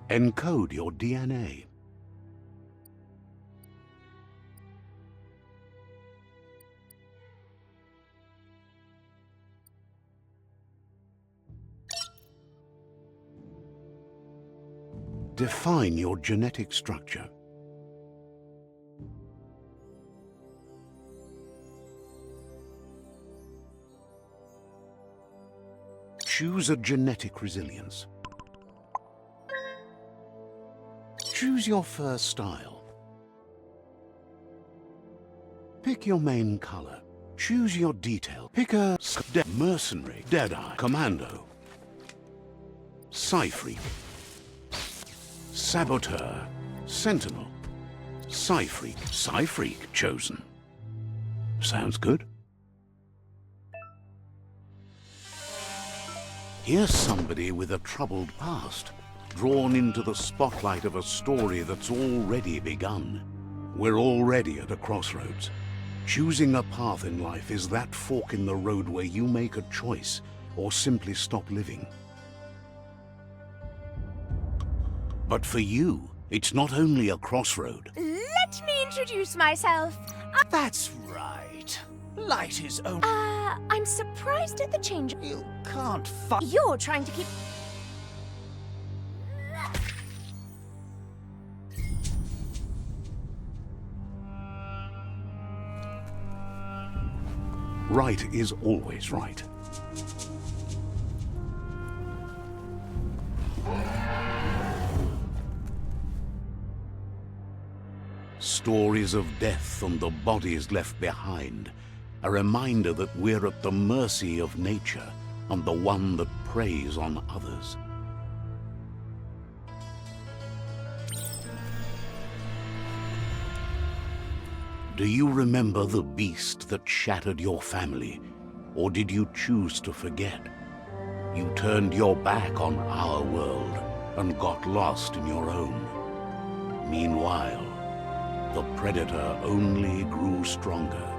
Encode your DNA. Define your genetic structure. Choose a genetic resilience. Choose your fur style. Pick your main color. Choose your detail. Pick a mercenary, deadeye, commando, Psy-freak, saboteur, sentinel, Psy-freak, Psy-freak chosen. Sounds good. Here's somebody with a troubled past, drawn into the spotlight of a story that's already begun. We're already at a crossroads. Choosing a path in life is that fork in the road where you make a choice or simply stop living. But for you, it's not only a crossroad. Let me introduce myself. That's right. Light is only... I'm surprised at the change. You can't fight... You're trying to keep... Right is always right. Stories of death and the bodies left behind, a reminder that we're at the mercy of nature and the one that preys on others. Do you remember the beast that shattered your family, or did you choose to forget? You turned your back on our world and got lost in your own. Meanwhile, the predator only grew stronger.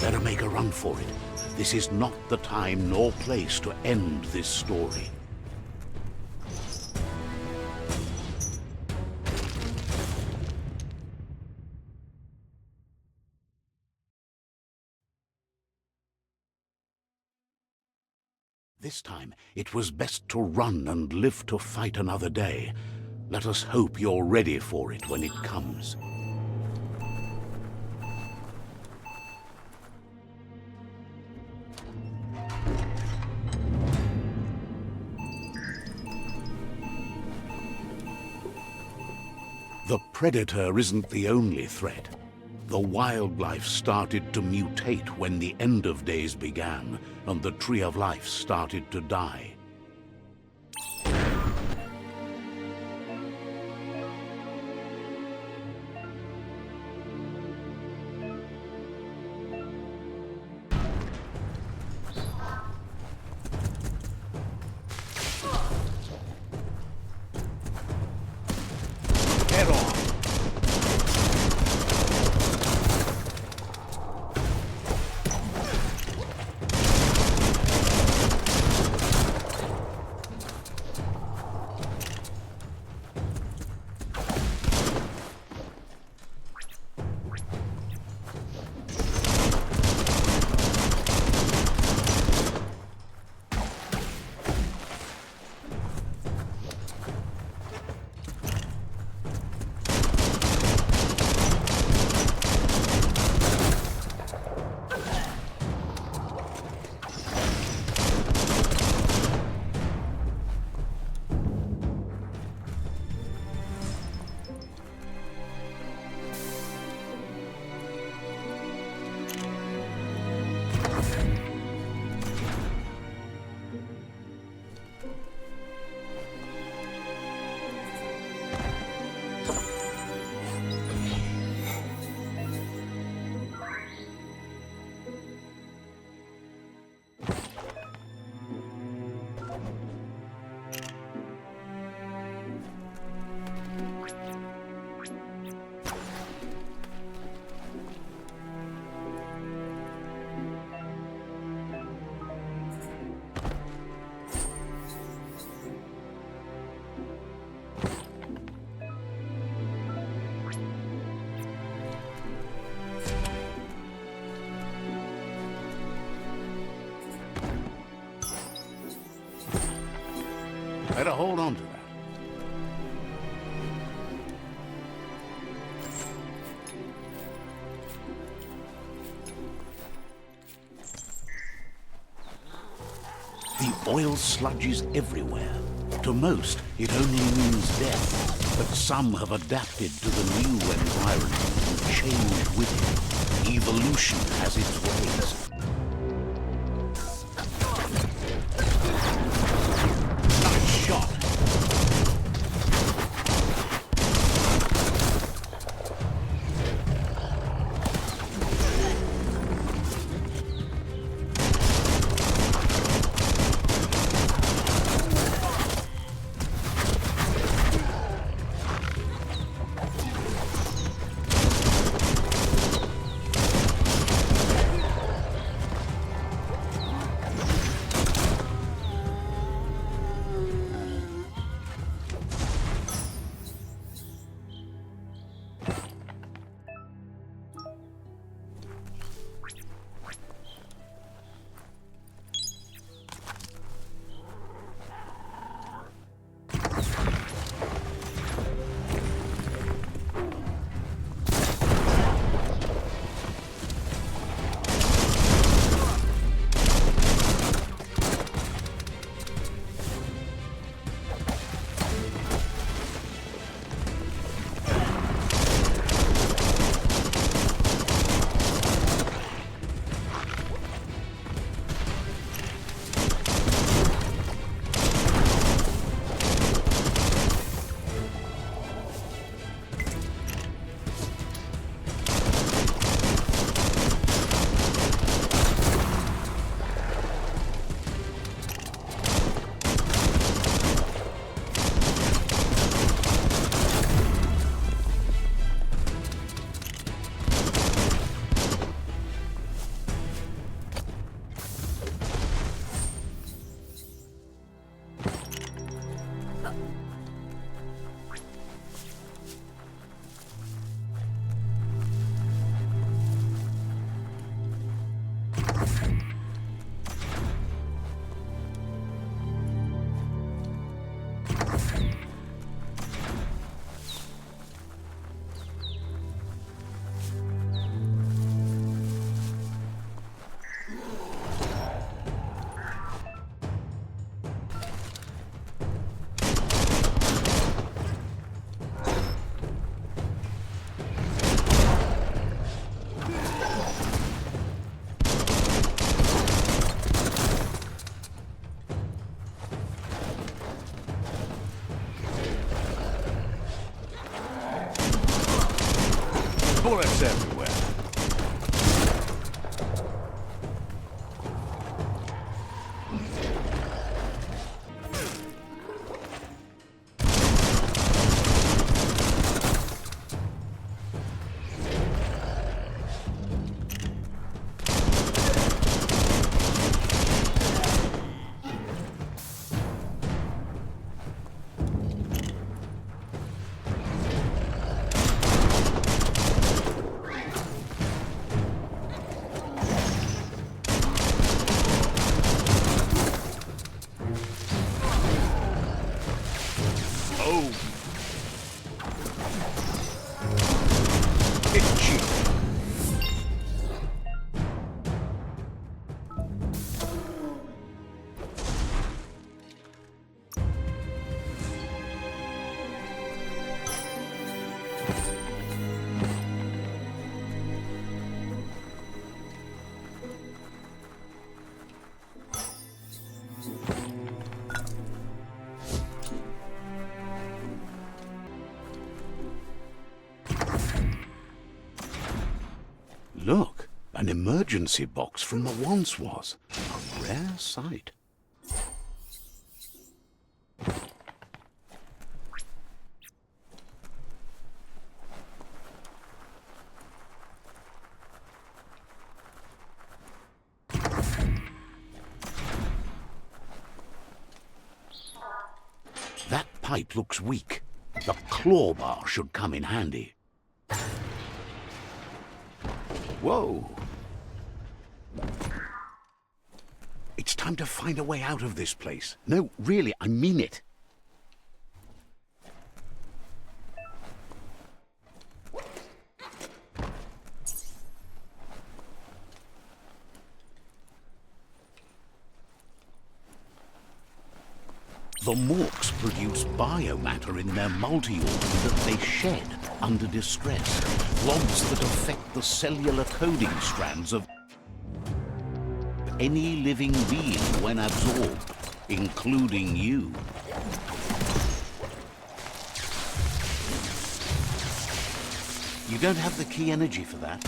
Better make a run for it. This is not the time nor place to end this story. This time, it was best to run and live to fight another day. Let us hope you're ready for it when it comes. The predator isn't the only threat. The wildlife started to mutate when the end of days began, and the tree of life started to die. Head on. hold on to that. The oil sludges everywhere. To most, it only means death, but some have adapted to the new environment and changed with it. Evolution has its ways. Nice shot. Bullets everywhere. Oh. Itchy. Look, an emergency box from the once was. A rare sight. That pipe looks weak. The claw bar should come in handy. Whoa! It's time to find a way out of this place. No, really, I mean it. The morks produce biomatter in their multi-organ that they shed under distress, blobs that affect the cellular coding strands of any living being when absorbed, including you. You don't have the key energy for that.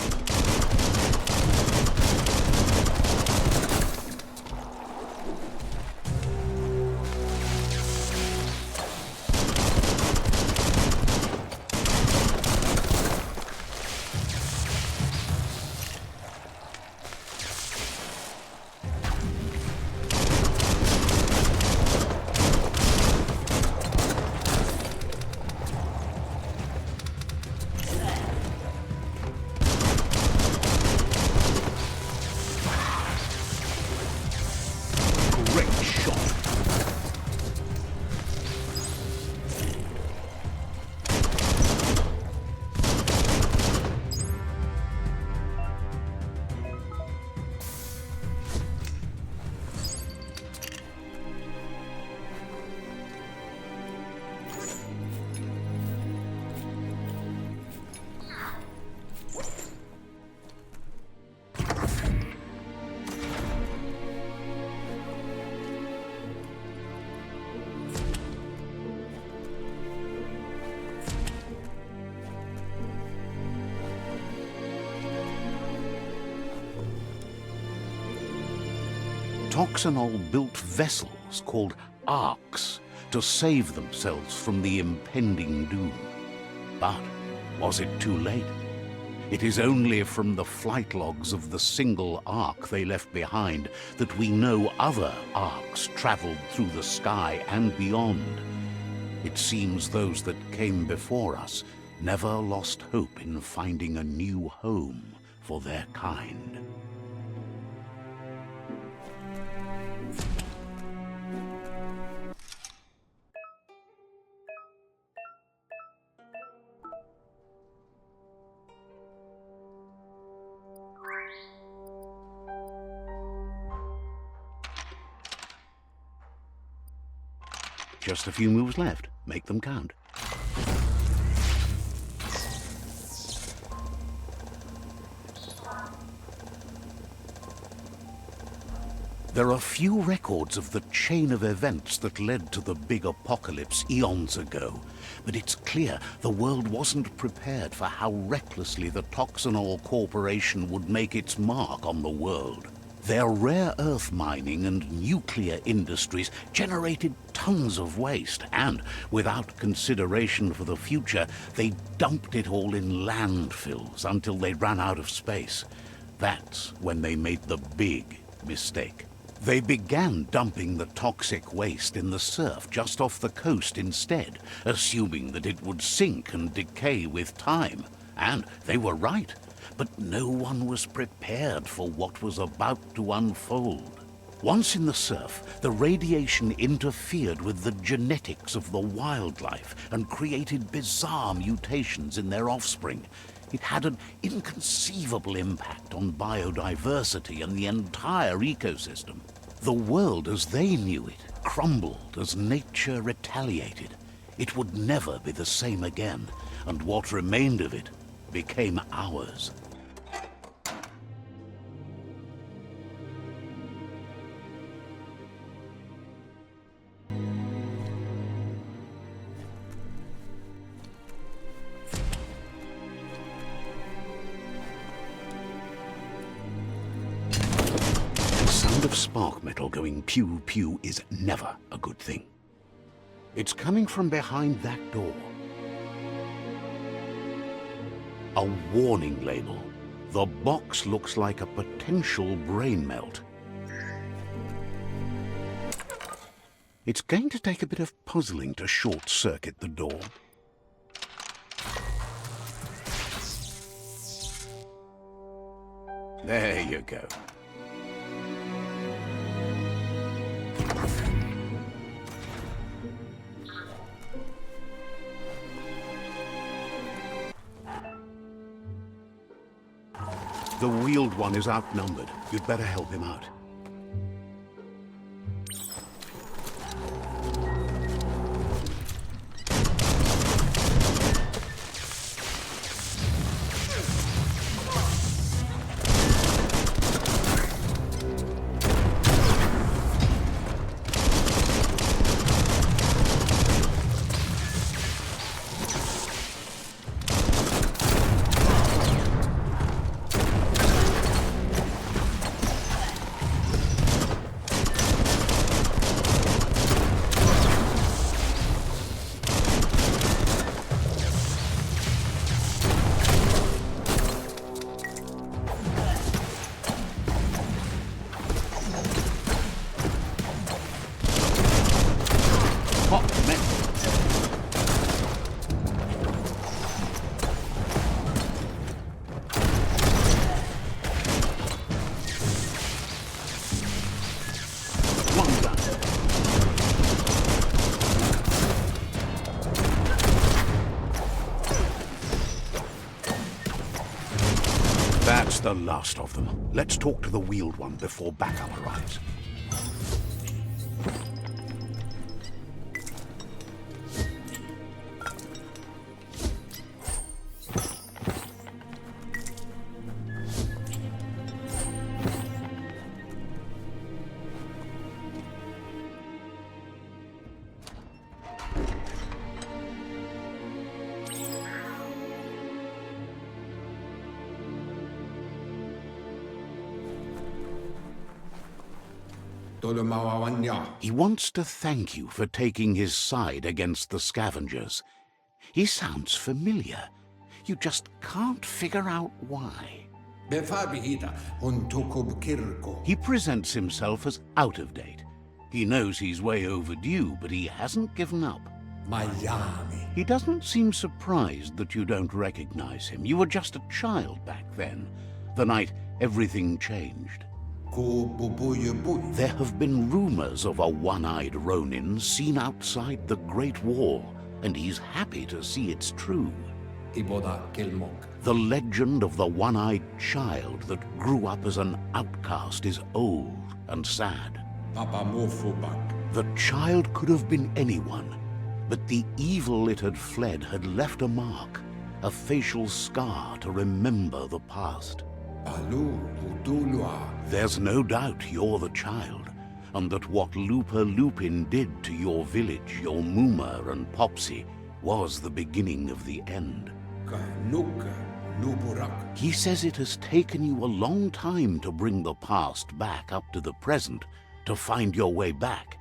Great shot. Toxanol built vessels called arks to save themselves from the impending doom. But was it too late? It is only from the flight logs of the single ark they left behind that we know other arks traveled through the sky and beyond. It seems those that came before us never lost hope in finding a new home for their kind. Just a few moves left. Make them count. There are few records of the chain of events that led to the big apocalypse eons ago, but it's clear the world wasn't prepared for how recklessly the Toxanol Corporation would make its mark on the world. Their rare earth mining and nuclear industries generated tons of waste, and without consideration for the future, they dumped it all in landfills until they ran out of space. That's when they made the big mistake. They began dumping the toxic waste in the surf just off the coast instead, assuming that it would sink and decay with time. And they were right. But no one was prepared for what was about to unfold. Once in the surf, the radiation interfered with the genetics of the wildlife and created bizarre mutations in their offspring. It had an inconceivable impact on biodiversity and the entire ecosystem. The world as they knew it crumbled as nature retaliated. It would never be the same again, and what remained of it became ours. The sound of spark metal going pew-pew is never a good thing. It's coming from behind that door. A warning label. The box looks like a potential brain melt. It's going to take a bit of puzzling to short-circuit the door. There you go. The wheeled one is outnumbered. You'd better help him out. The last of them. Let's talk to the wheeled one before backup arrives. He wants to thank you for taking his side against the scavengers. He sounds familiar. You just can't figure out why. He presents himself as out of date. He knows he's way overdue, but he hasn't given up. He doesn't seem surprised that you don't recognize him. You were just a child back then, the night everything changed. There have been rumors of a one-eyed Ronin seen outside the Great Wall, and he's happy to see it's true. The legend of the one-eyed child that grew up as an outcast is old and sad. The child could have been anyone, but the evil it had fled had left a mark, a facial scar to remember the past. There's no doubt you're the child, and that what Lupa Lupin did to your village, your Muma and Popsy, was the beginning of the end. He says it has taken you a long time to bring the past back up to the present, to find your way back,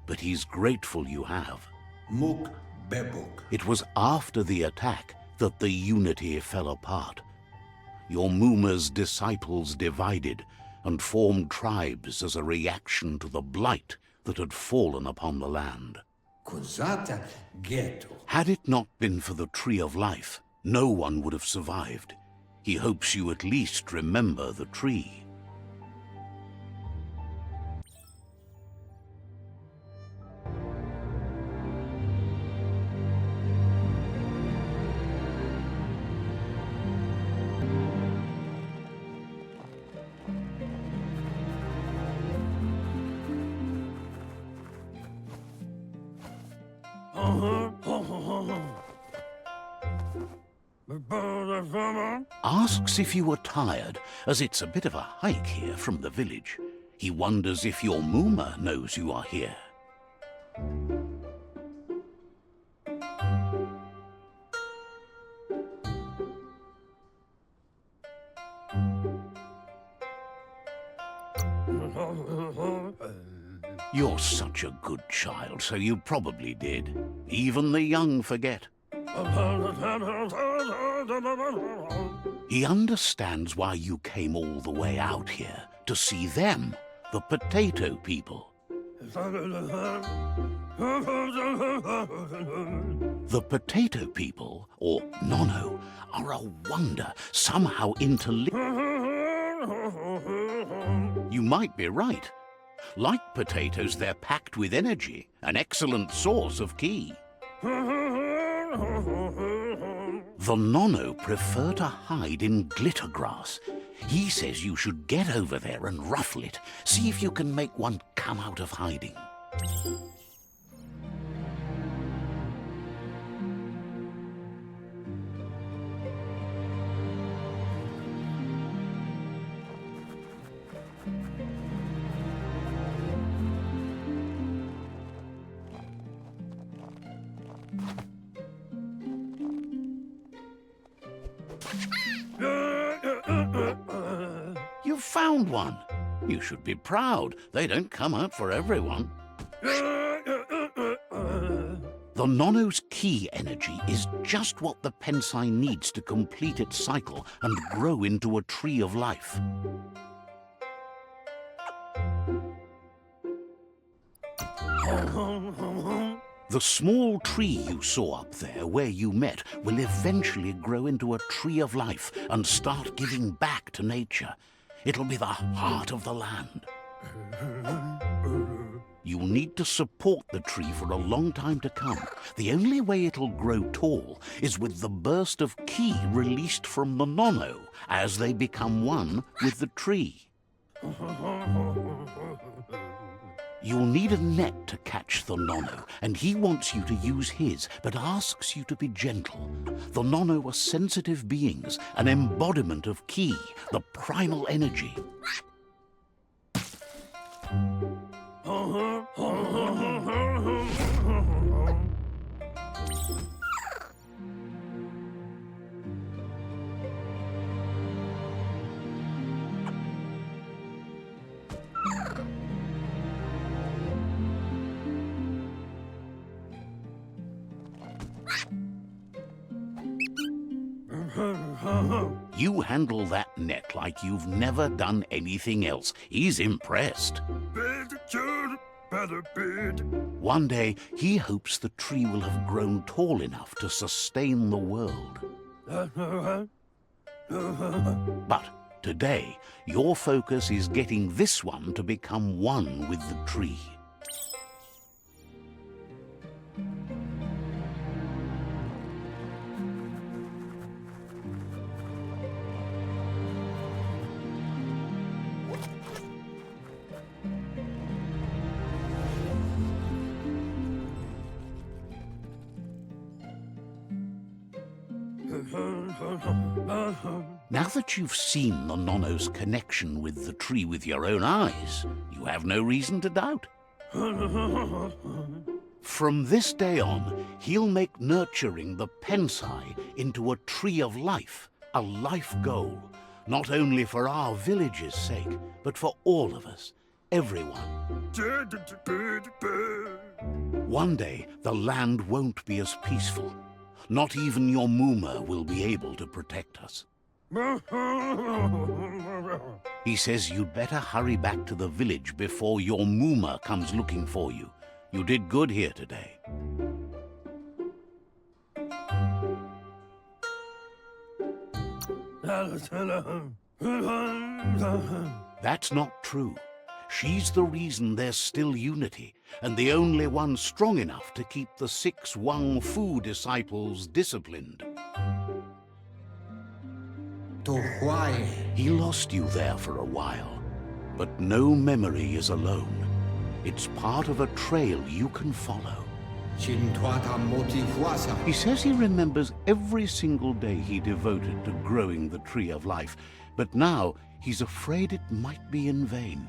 but he's grateful you have. It was after the attack that the unity fell apart. Your Muma's disciples divided and formed tribes as a reaction to the blight that had fallen upon the land. Had it not been for the Tree of Life, no one would have survived. He hopes you at least remember the tree. Asks if you were tired, as it's a bit of a hike here from the village. He wonders if your Muma knows you are here. You're such a good child, so you probably did. Even the young forget. He understands why you came all the way out here, to see them, the potato people. The potato people, or Nono, are a wonder, somehow interlinked. You might be right. Like potatoes, they're packed with energy, an excellent source of ki. The Nono prefer to hide in glitter grass. He says you should get over there and ruffle it. See if you can make one come out of hiding. You found one. You should be proud. They don't come out for everyone. The Nono's ki energy is just what the Pensai needs to complete its cycle and grow into a tree of life. The small tree you saw up there where you met will eventually grow into a tree of life and start giving back to nature. It'll be the heart of the land. You'll need to support the tree for a long time to come. The only way it'll grow tall is with the burst of ki released from the nono as they become one with the tree. You'll need a net to catch the nono, and he wants you to use his, but asks you to be gentle. The nono are sensitive beings, an embodiment of ki, the primal energy. You handle that net like you've never done anything else. He's impressed. One day, he hopes the tree will have grown tall enough to sustain the world. But today, your focus is getting this one to become one with the tree. Now that you've seen the nono's connection with the tree with your own eyes, you have no reason to doubt. From this day on, he'll make nurturing the pensai into a tree of life, a life goal, not only for our village's sake, but for all of us, everyone. One day, the land won't be as peaceful. Not even your Muma will be able to protect us. He says you'd better hurry back to the village before your Muma comes looking for you. You did good here today. That's not true. She's the reason there's still unity, and the only one strong enough to keep the 6 Wang Fu disciples disciplined. He lost you there for a while, but no memory is alone. It's part of a trail you can follow. He says he remembers every single day he devoted to growing the tree of life, but now he's afraid it might be in vain.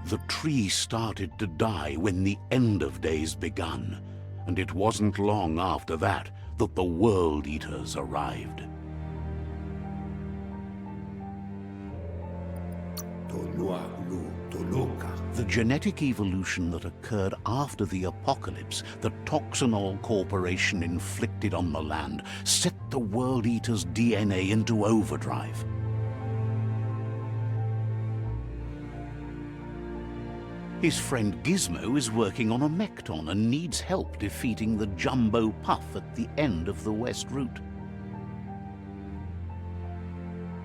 The tree started to die when the end of days begun, and it wasn't long after that that the World Eaters arrived. The genetic evolution that occurred after the apocalypse that Toxanol Corporation inflicted on the land set the World Eaters' DNA into overdrive. His friend Gizmo is working on a Mekton and needs help defeating the Jumbo Puff at the end of the West Route.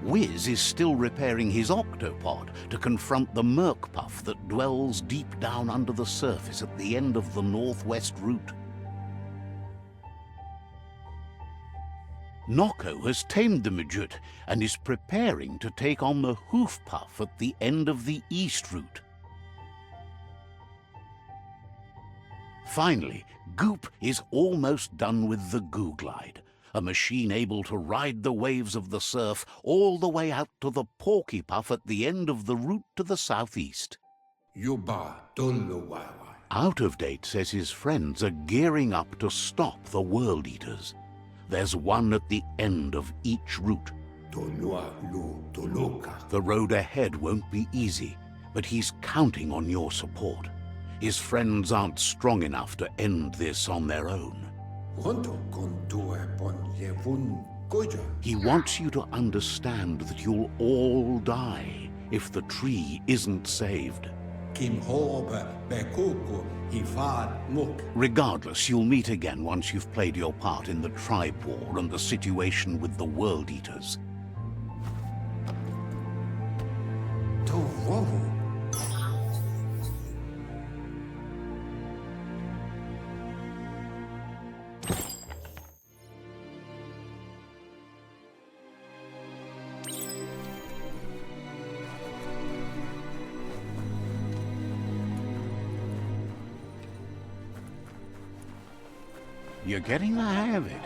Wiz is still repairing his octopod to confront the Merc Puff that dwells deep down under the surface at the end of the Northwest Route. Noko has tamed the Midget and is preparing to take on the Hoof Puff at the end of the East Route. Finally, Goop is almost done with the Goo Glide, a machine able to ride the waves of the surf all the way out to the Porky Puff at the end of the route to the southeast. Out of Date says his friends are gearing up to stop the World Eaters. There's one at the end of each route. The road ahead won't be easy, but he's counting on your support. His friends aren't strong enough to end this on their own. He wants you to understand that you'll all die if the tree isn't saved. Regardless, you'll meet again once you've played your part in the tribe war and the situation with the World Eaters. You're getting the hang of it.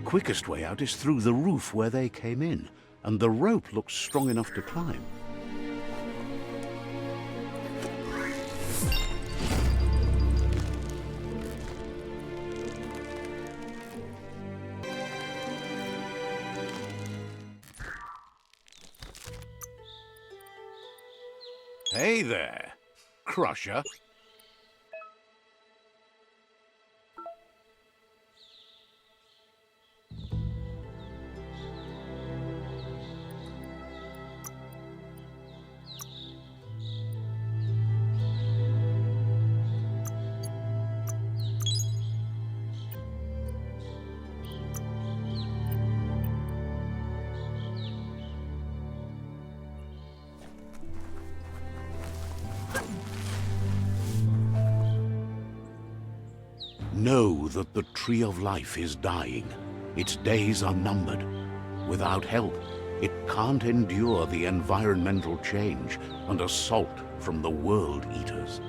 Quickest way out is through the roof where they came in, and the rope looks strong enough to climb. Hey there, Crusher. Know that the Tree of Life is dying. Its days are numbered. Without help, it can't endure the environmental change and assault from the World Eaters.